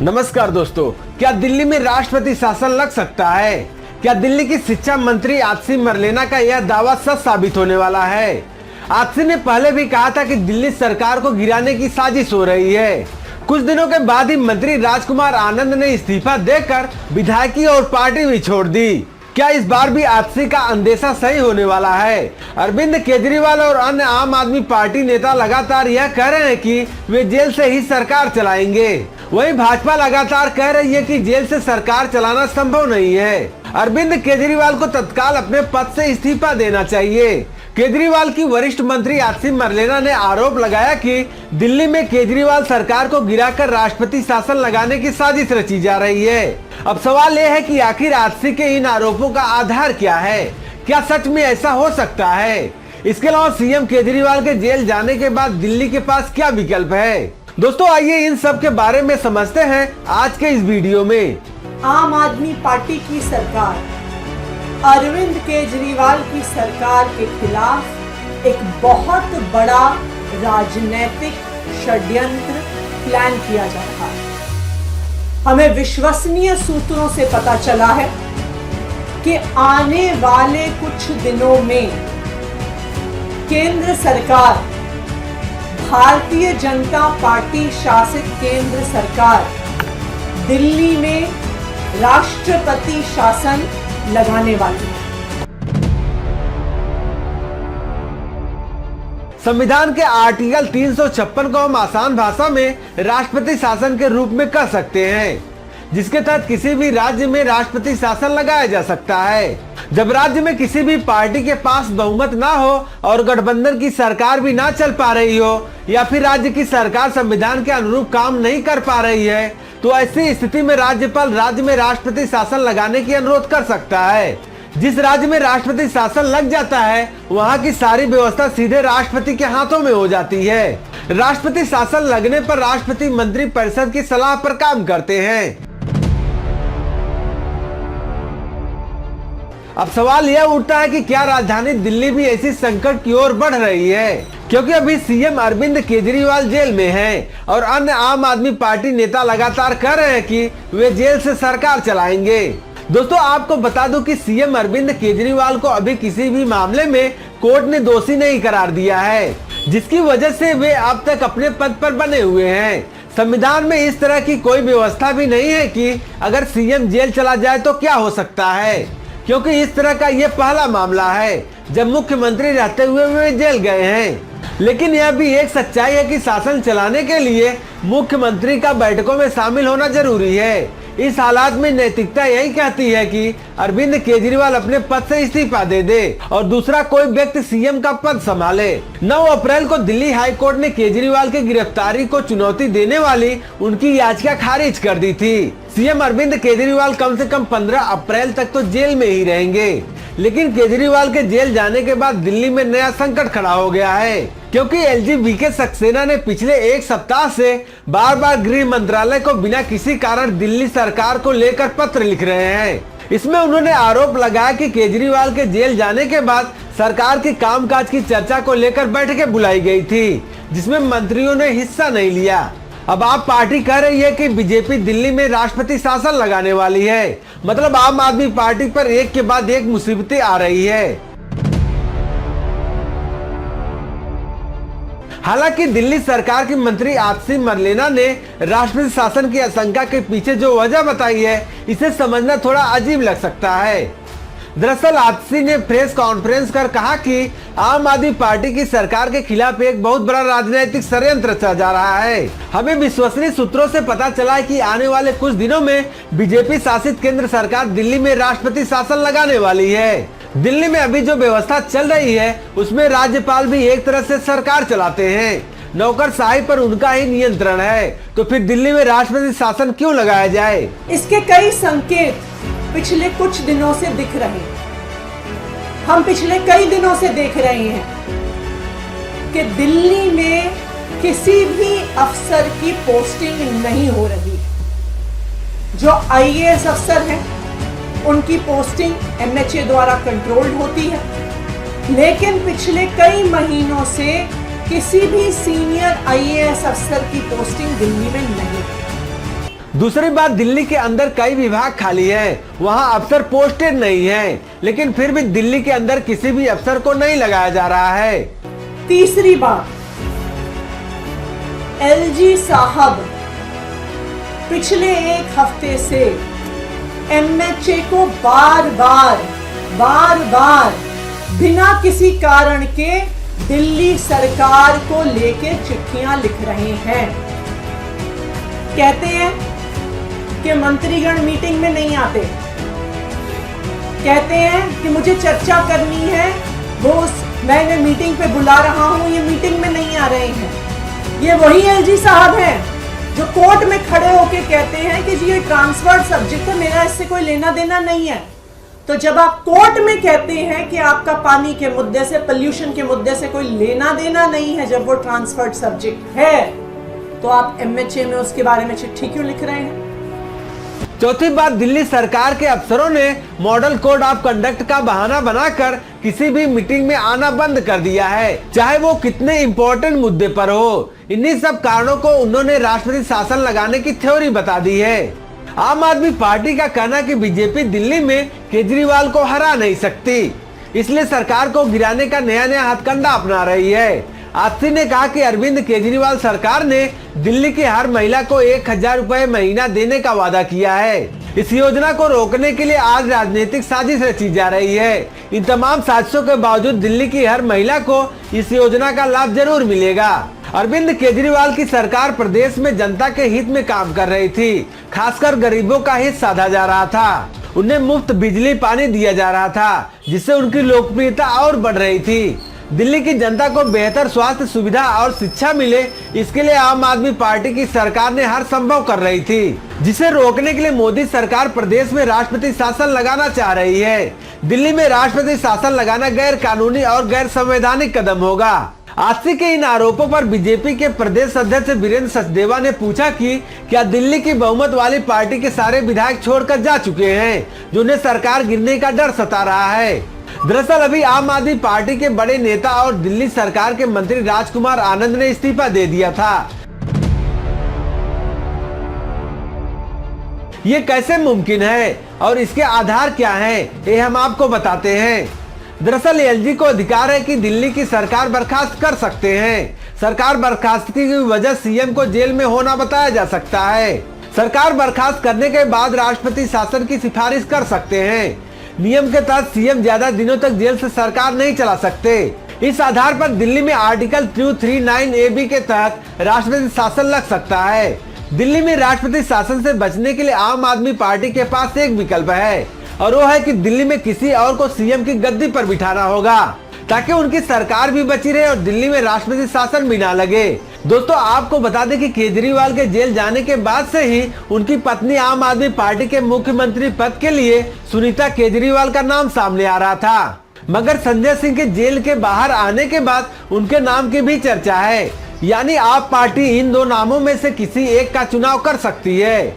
नमस्कार दोस्तों, क्या दिल्ली में राष्ट्रपति शासन लग सकता है? क्या दिल्ली की शिक्षा मंत्री आतिशी मरलेना का यह दावा सच साबित होने वाला है? आतिशी ने पहले भी कहा था कि दिल्ली सरकार को गिराने की साजिश हो रही है। कुछ दिनों के बाद ही मंत्री राजकुमार आनंद ने इस्तीफा देकर विधायकी और पार्टी भी छोड़ दी। क्या इस बार भी आतिशी का अंदेशा सही होने वाला है? अरविंद केजरीवाल और अन्य आम आदमी पार्टी नेता लगातार यह कह रहे हैं कि वे जेल से ही सरकार चलाएंगे। वहीं भाजपा लगातार कह रही है कि जेल से सरकार चलाना संभव नहीं है। अरविंद केजरीवाल को तत्काल अपने पद से इस्तीफा देना चाहिए। केजरीवाल की वरिष्ठ मंत्री आतिशी मरलेना ने आरोप लगाया कि दिल्ली में केजरीवाल सरकार को गिराकर राष्ट्रपति शासन लगाने की साजिश रची जा रही है। अब सवाल यह है कि आखिर आतिशी के इन आरोपों का आधार क्या है? क्या सच में ऐसा हो सकता है? इसके अलावा सीएम केजरीवाल के जेल जाने के बाद दिल्ली के पास क्या विकल्प है? दोस्तों, आइए इन सब के बारे में समझते हैं आज के इस वीडियो में। आम आदमी पार्टी की सरकार अरविंद केजरीवाल की सरकार के खिलाफ एक बहुत बड़ा राजनीतिक षड्यंत्र प्लान किया जा रहा है। हमें विश्वसनीय सूत्रों से पता चला है कि आने वाले कुछ दिनों में केंद्र सरकार, भारतीय जनता पार्टी शासित केंद्र सरकार दिल्ली में राष्ट्रपति शासन लगाने वाली है। संविधान के आर्टिकल 356 को हम आसान भाषा में राष्ट्रपति शासन के रूप में कह सकते हैं, जिसके तहत किसी भी राज्य में राष्ट्रपति शासन लगाया जा सकता है। जब राज्य में किसी भी पार्टी के पास बहुमत ना हो और गठबंधन की सरकार भी ना चल पा रही हो, या फिर राज्य की सरकार संविधान के अनुरूप काम नहीं कर पा रही है, तो ऐसी स्थिति में राज्यपाल राज्य में राष्ट्रपति शासन लगाने की अनुरोध कर सकता है। जिस राज्य में राष्ट्रपति शासन लग जाता है, वहाँ की सारी व्यवस्था सीधे राष्ट्रपति के हाथों में हो जाती है। राष्ट्रपति शासन लगने पर राष्ट्रपति मंत्री परिषद की सलाह पर काम करते हैं। अब सवाल यह उठता है कि क्या राजधानी दिल्ली भी ऐसी संकट की ओर बढ़ रही है? क्योंकि अभी सीएम अरविंद केजरीवाल जेल में हैं और अन्य आम आदमी पार्टी नेता लगातार कह रहे हैं कि वे जेल से सरकार चलाएंगे। दोस्तों, आपको बता दूं कि सीएम अरविंद केजरीवाल को अभी किसी भी मामले में कोर्ट ने दोषी नहीं करार दिया है, जिसकी वजह से वे अब तक अपने पद पर बने हुए हैं। संविधान में इस तरह की कोई व्यवस्था भी नहीं है कि अगर सीएम जेल चला जाए तो क्या हो सकता है, क्योंकि इस तरह का ये पहला मामला है जब मुख्यमंत्री रहते हुए वे जेल गए हैं। लेकिन यह भी एक सच्चाई है कि शासन चलाने के लिए मुख्यमंत्री का बैठकों में शामिल होना जरूरी है। इस हालात में नैतिकता यही कहती है कि अरविंद केजरीवाल अपने पद से इस्तीफा दे दे और दूसरा कोई व्यक्ति सीएम का पद संभाले। 9 अप्रैल को दिल्ली हाई कोर्ट ने केजरीवाल की गिरफ्तारी को चुनौती देने वाली उनकी याचिका खारिज कर दी थी। सीएम अरविंद केजरीवाल कम से कम 15 अप्रैल तक तो जेल में ही रहेंगे। लेकिन केजरीवाल के जेल जाने के बाद दिल्ली में नया संकट खड़ा हो गया है, क्योंकि एलजी सक्सेना ने पिछले एक सप्ताह से बार बार गृह मंत्रालय को बिना किसी कारण दिल्ली सरकार को लेकर पत्र लिख रहे हैं। इसमें उन्होंने आरोप लगाया कि केजरीवाल के जेल जाने के बाद सरकार की कामकाज की चर्चा को लेकर बैठकें बुलाई गई थी, जिसमें मंत्रियों ने हिस्सा नहीं लिया। अब आप पार्टी कह रही है कि बीजेपी दिल्ली में राष्ट्रपति शासन लगाने वाली है, मतलब आम आदमी पार्टी पर एक के बाद एक मुसीबतें आ रही है। हालांकि दिल्ली सरकार की मंत्री आतिशी मरलेना ने राष्ट्रपति शासन की आशंका के पीछे जो वजह बताई है, इसे समझना थोड़ा अजीब लग सकता है। दरअसल आतिशी ने प्रेस कॉन्फ्रेंस कर कहा कि आम आदमी पार्टी की सरकार के खिलाफ एक बहुत बड़ा राजनीतिक षड्यंत्र रचा जा रहा है। हमें विश्वसनीय सूत्रों से पता चला है कि आने वाले कुछ दिनों में बीजेपी शासित केंद्र सरकार दिल्ली में राष्ट्रपति शासन लगाने वाली है। दिल्ली में अभी जो व्यवस्था चल रही है, उसमें राज्यपाल भी एक तरह से सरकार चलाते हैं, नौकरशाही पर उनका ही नियंत्रण है। तो फिर दिल्ली में राष्ट्रपति शासन क्यों लगाया जाए? इसके कई संकेत पिछले कुछ दिनों से दिख रहे हैं। हम पिछले कई दिनों से देख रहे हैं कि दिल्ली में किसी भी अफसर की पोस्टिंग नहीं हो रही। जो आईएएस अफसर हैं, उनकी पोस्टिंग एमएचए द्वारा कंट्रोल्ड होती है, लेकिन पिछले कई महीनों से किसी भी सीनियर आईएएस अफसर की पोस्टिंग दिल्ली में नहीं है। दूसरी बात, दिल्ली के अंदर कई विभाग खाली हैं, वहां अफसर पोस्टेड नहीं हैं, लेकिन फिर भी दिल्ली के अंदर किसी भी अफसर को नहीं लगाया जा रहा है। तीसरी बात, एलजी साहब पिछले एक हफ्ते से एमएचए को बार बार बिना किसी कारण के दिल्ली सरकार को लेके चिट्ठियां लिख रहे हैं। कहते हैं कि मंत्रीगण मीटिंग में नहीं आते, कहते हैं कि मुझे चर्चा करनी है, वो मैंने मीटिंग पे बुला रहा हूं, ये मीटिंग में नहीं आ रहे हैं। ये वही एलजी साहब हैं जो कोर्ट में खड़े होके कहते हैं कि जी ये ट्रांसफर्ड सब्जेक्ट है, मेरा इससे कोई लेना देना नहीं है। तो जब आप कोर्ट में कहते हैं कि आपका पानी के मुद्दे से, पोल्यूशन के मुद्दे से कोई लेना देना नहीं है, जब वो ट्रांसफर्ड सब्जेक्ट है, तो आप एमएचए में उसके बारे में चिट्ठी क्यों लिख रहे हैं? चौथी बात, दिल्ली सरकार के अफसरों ने मॉडल कोड ऑफ कंडक्ट का बहाना बनाकर किसी भी मीटिंग में आना बंद कर दिया है, चाहे वो कितने इंपॉर्टेंट मुद्दे पर हो। इन्हीं सब कारणों को उन्होंने राष्ट्रपति शासन लगाने की थ्योरी बता दी है। आम आदमी पार्टी का कहना कि बीजेपी दिल्ली में केजरीवाल को हरा नहीं सकती, इसलिए सरकार को गिराने का नया हथकंडा अपना रही है। आस्ती ने कहा कि अरविंद केजरीवाल सरकार ने दिल्ली की हर महिला को 1000 रुपए महीना देने का वादा किया है। इस योजना को रोकने के लिए आज राजनीतिक साजिश रची जा रही है। इन तमाम साजिशों के बावजूद दिल्ली की हर महिला को इस योजना का लाभ जरूर मिलेगा। अरविंद केजरीवाल की सरकार प्रदेश में जनता के हित में काम कर रही थी, खासकर गरीबों का हित साधा जा रहा था। उन्हें मुफ्त बिजली पानी दिया जा रहा था, जिससे उनकी लोकप्रियता और बढ़ रही थी। दिल्ली की जनता को बेहतर स्वास्थ्य सुविधा और शिक्षा मिले, इसके लिए आम आदमी पार्टी की सरकार ने हर संभव कर रही थी, जिसे रोकने के लिए मोदी सरकार प्रदेश में राष्ट्रपति शासन लगाना चाह रही है। दिल्ली में राष्ट्रपति शासन लगाना गैर कानूनी और गैर संवैधानिक कदम होगा। आस्ती के इन आरोपों पर बीजेपी के प्रदेश अध्यक्ष वीरेंद्र सचदेवा ने पूछा कि क्या दिल्ली की बहुमत वाली पार्टी के सारे विधायक छोड़कर जा चुके हैं, जो उन्हें सरकार गिरने का डर सता रहा है। दरअसल अभी आम आदमी पार्टी के बड़े नेता और दिल्ली सरकार के मंत्री राजकुमार आनंद ने इस्तीफा दे दिया था। ये कैसे मुमकिन है और इसके आधार क्या हैं, ये हम आपको बताते हैं। दरअसल एलजी को अधिकार है कि दिल्ली की सरकार बर्खास्त कर सकते हैं। सरकार बर्खास्तगी की वजह सीएम को जेल में होना बताया जा सकता है। सरकार बर्खास्त करने के बाद राष्ट्रपति शासन की सिफारिश कर सकते हैं। नियम के तहत सीएम ज्यादा दिनों तक जेल से सरकार नहीं चला सकते। इस आधार पर दिल्ली में आर्टिकल 239AB के तहत राष्ट्रपति शासन लग सकता है। दिल्ली में राष्ट्रपति शासन से बचने के लिए आम आदमी पार्टी के पास एक विकल्प है, और वो है कि दिल्ली में किसी और को सीएम की गद्दी पर बिठाना होगा, ताकि उनकी सरकार भी बची रहे और दिल्ली में राष्ट्रपति शासन भी ना लगे। दोस्तों, आपको बता दें कि केजरीवाल के जेल जाने के बाद से ही उनकी पत्नी आम आदमी पार्टी के मुख्यमंत्री पद के लिए सुनीता केजरीवाल का नाम सामने आ रहा था, मगर संजय सिंह के जेल के बाहर आने के बाद उनके नाम की भी चर्चा है। यानी आप पार्टी इन दो नामों में से किसी एक का चुनाव कर सकती है।